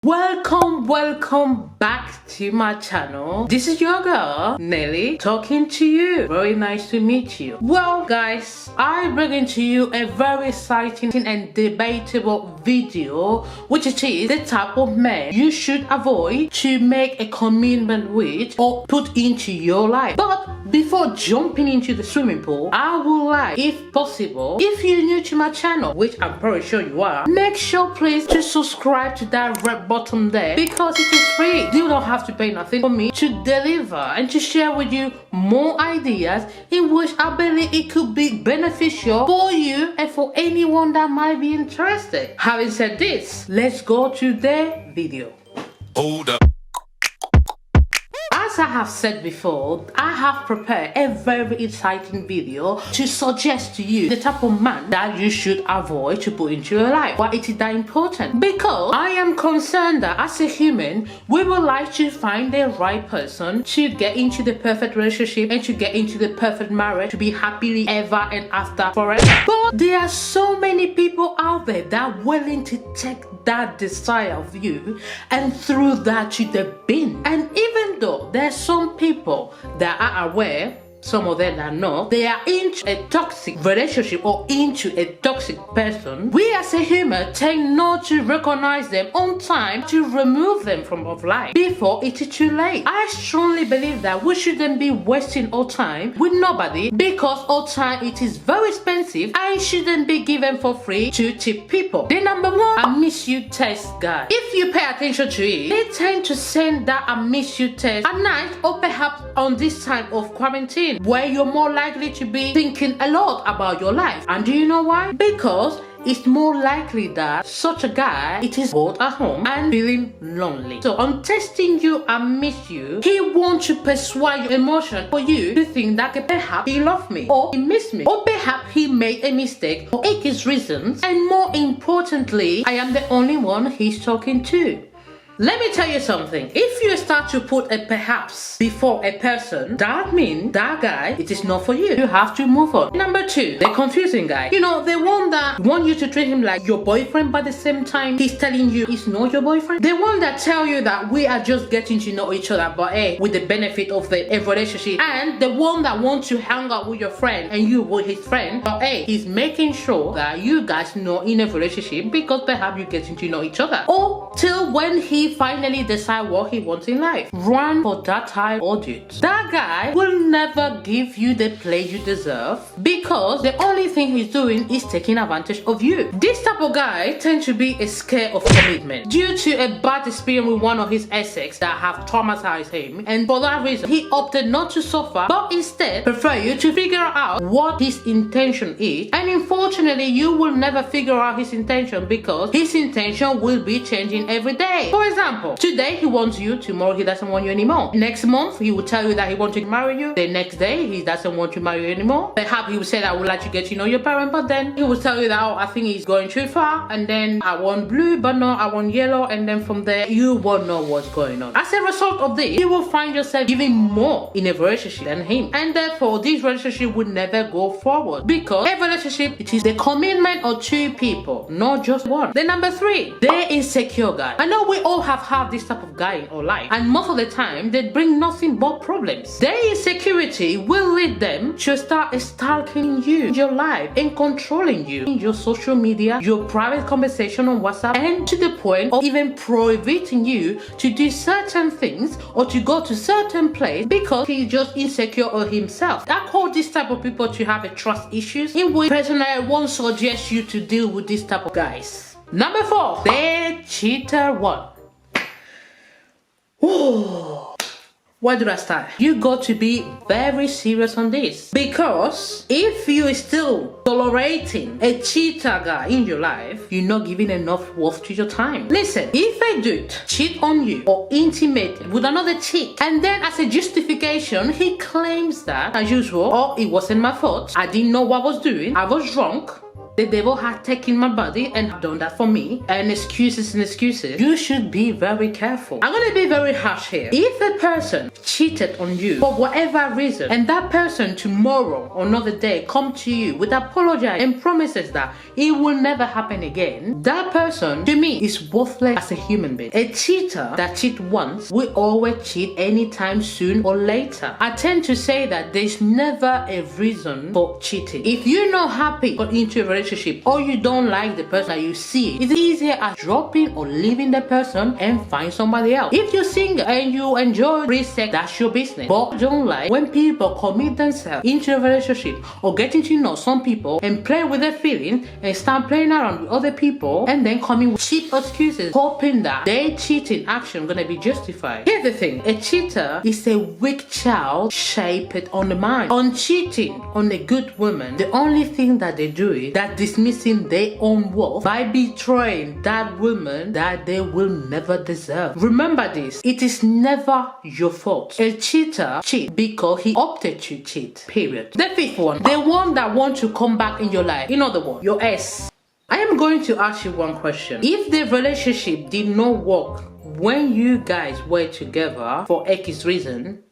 Welcome back to my channel. This is your girl Nelly talking to you. Very nice to meet you. Well guys, I bring to you a very exciting and debatable video, which is the type of man you should avoid to make a commitment with or put into your life. But before jumping into the swimming pool, I would like, if possible, if you're new to my channel, which I'm pretty sure you are, make sure please to subscribe to that red button there, because it is free. You don't have to pay nothing for me to deliver and to share with you more ideas in which I believe it could be beneficial for you and for anyone that might be interested. Having said this, let's go to the video. Hold up. As I have said before, I have prepared a very exciting video to suggest to you the type of man that you should avoid to put into your life. Why it is that important? Because I am concerned that as a human, we would like to find the right person to get into the perfect relationship and to get into the perfect marriage, to be happily ever and after forever. But there are so many people out there that are willing to take that desire of you and throw that to the bin. And even though there's some people that are aware, some of them are not, they are into a toxic relationship or into a toxic person, we as a human tend not to recognize them on time to remove them from our life before it is too late. I strongly believe that we shouldn't be wasting our time with nobody, because our time it is very expensive and it shouldn't be given for free to cheap people. The number one, I miss you test guy. If you pay attention to it, they tend to send that I miss you test at night or perhaps on this time of quarantine, where you're more likely to be thinking a lot about your life. And do you know why? Because it's more likely that such a guy, it is bored at home and feeling lonely. So on testing you and miss you, he wants to persuade your emotion for you to think that perhaps he loved me, or he missed me, or perhaps he made a mistake for his reasons, and more importantly, I am the only one he's talking to. Let me tell you something. If you start to put a perhaps before a person, that means that guy, it is not for you. You have to move on. Number two, the confusing guy. You know, the one that want you to treat him like your boyfriend, but at the same time, he's telling you he's not your boyfriend. The one that tell you that we are just getting to know each other, but hey, with the benefit of the relationship. And the one that wants to hang out with your friend and you with his friend, but hey, he's making sure that you guys know in a relationship because perhaps you're getting to know each other. Or till when he finally decide what he wants in life. Run for that type of dude. That guy will never give you the play you deserve, because the only thing he's doing is taking advantage of you. This type of guy tends to be scared of commitment due to a bad experience with one of his exes that have traumatized him, and for that reason he opted not to suffer, but instead prefer you to figure out what his intention is. And unfortunately, you will never figure out his intention, because his intention will be changing every day. For example, today he wants you, tomorrow he doesn't want you anymore. Next month he will tell you that he wants to marry you. The next day he doesn't want to marry you anymore. Perhaps he will say that I would like to get to know your parent, but then he will tell you that, oh, I think he's going too far, and then I want blue, but no, I want yellow, and then from there you won't know what's going on. As a result of this, you will find yourself giving more in a relationship than him, and therefore this relationship would never go forward, because a relationship, it is the commitment of two people, not just one. The number three, the insecure guy. I know we all have had this type of guy in our life, and most of the time they bring nothing but problems. Their insecurity will lead them to start stalking you, your life, and controlling you in your social media, your private conversation on WhatsApp, and to the point of even prohibiting you to do certain things or to go to certain place because he's just insecure of himself. I call this type of people to have a trust issues, in which personally I won't suggest you to deal with this type of guys. Number four, the cheater one. Where do I start? You got to be very serious on this, because if you are still tolerating a cheater guy in your life, you're not giving enough worth to your time. Listen, if a dude cheat on you or intimate with another chick, and then as a justification he claims that, as usual, oh, it wasn't my fault, I didn't know what I was doing, I was drunk, the devil had taken my body and done that for me, and excuses and excuses, you should be very careful. I'm gonna be very harsh here. If a person cheated on you for whatever reason, and that person tomorrow or another day come to you with apology and promises that it will never happen again, that person to me is worthless as a human being. A cheater that cheats once will always cheat anytime soon or later. I tend to say that there's never a reason for cheating. If you're not happy or into a relationship, or you don't like the person that you see, it's easier as dropping or leaving the person and find somebody else. If you're single and you enjoy free sex, that's your business. But I don't like when people commit themselves into a relationship or getting to know some people and play with their feelings and start playing around with other people and then coming with cheap excuses, hoping that their cheating action gonna be justified. Here's the thing: a cheater is a weak child shaped on the mind. On cheating on a good woman, the only thing that they do is that dismissing their own worth by betraying that woman that they will never deserve. Remember this: it is never your fault. A cheater cheats because he opted to cheat. Period. The fifth one, the one that wants to come back in your life. In other words, your ex. I am going to ask you one question. If the relationship did not work when you guys were together for X reason,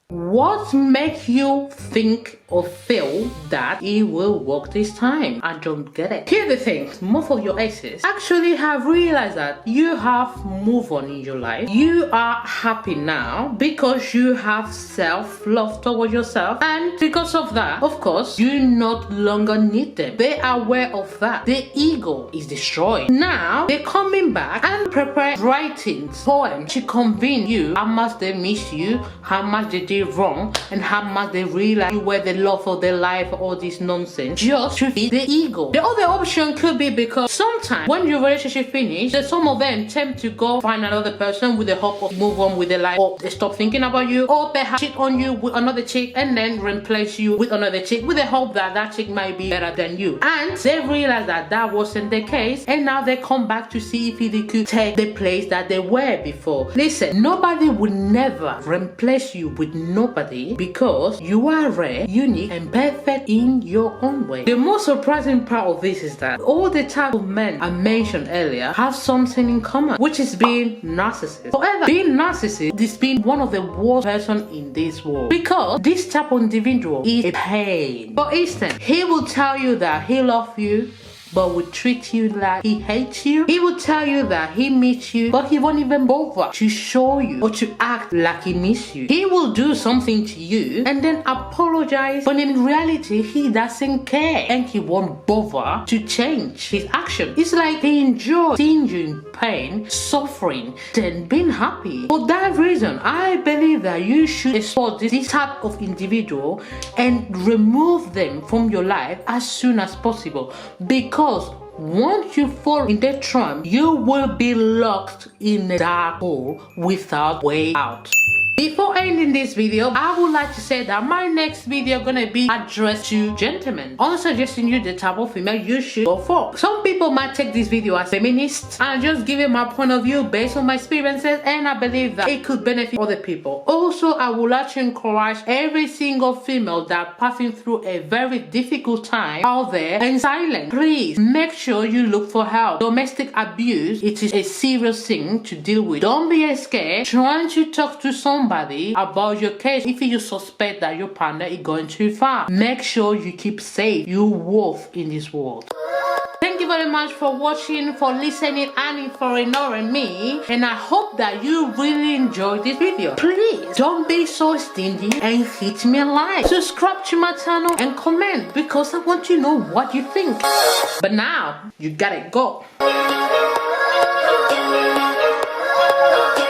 what makes you think or feel that it will work this time? I don't get it. Here's the thing: most of your exes actually have realized that you have moved on in your life. You are happy now because you have self-love towards yourself, and because of that, of course, you no longer need them. They are aware of that. Their ego is destroyed. Now they're coming back and prepare writing poems to convince you how much they miss you, how much they did wrong, and how much they realize you were the love of their life, all this nonsense, just to feed the ego. The other option could be because sometimes when your relationship finishes, some of them tend to go find another person with the hope of move on with their life, or they stop thinking about you, or perhaps cheat on you with another chick and then replace you with another chick with the hope that that chick might be better than you. And they realize that that wasn't the case, and now they come back to see if they could take the place that they were before. Listen, nobody will never replace you with nobody, because you are rare, unique, and perfect in your own way. The most surprising part of this is that all the type of men I mentioned earlier have something in common, which is being narcissist. However, being narcissist is being one of the worst person in this world, because this type of individual is a pain. For instance, he will tell you that he loves you, but will treat you like he hates you. He will tell you that he misses you, but he won't even bother to show you or to act like he misses you. He will do something to you and then apologize, but in reality he doesn't care, and he won't bother to change his action. It's like he enjoys seeing you in pain, suffering, then being happy. For that reason, I believe that you should export this type of individual and remove them from your life as soon as possible, because once you fall in that trap, you will be locked in a dark hole without way out. Before ending this video, I would like to say that my next video gonna be addressed to gentlemen, on suggesting you the type of female you should go for. Some people might take this video as feminist, and just giving my point of view based on my experiences, and I believe that it could benefit other people. Also, I would like to encourage every single female that passing through a very difficult time out there and silent. Please make sure you look for help. Domestic abuse, it is a serious thing to deal with. Don't be scared trying to talk to somebody about your case if you suspect that your partner is going too far. Make sure you keep safe. You're worth in this world. Thank you very much for watching, for listening, and for ignoring me. And I hope that you really enjoyed this video. Please don't be so stingy and hit me a like. Subscribe to my channel and comment, because I want to know what you think. But now, you gotta go.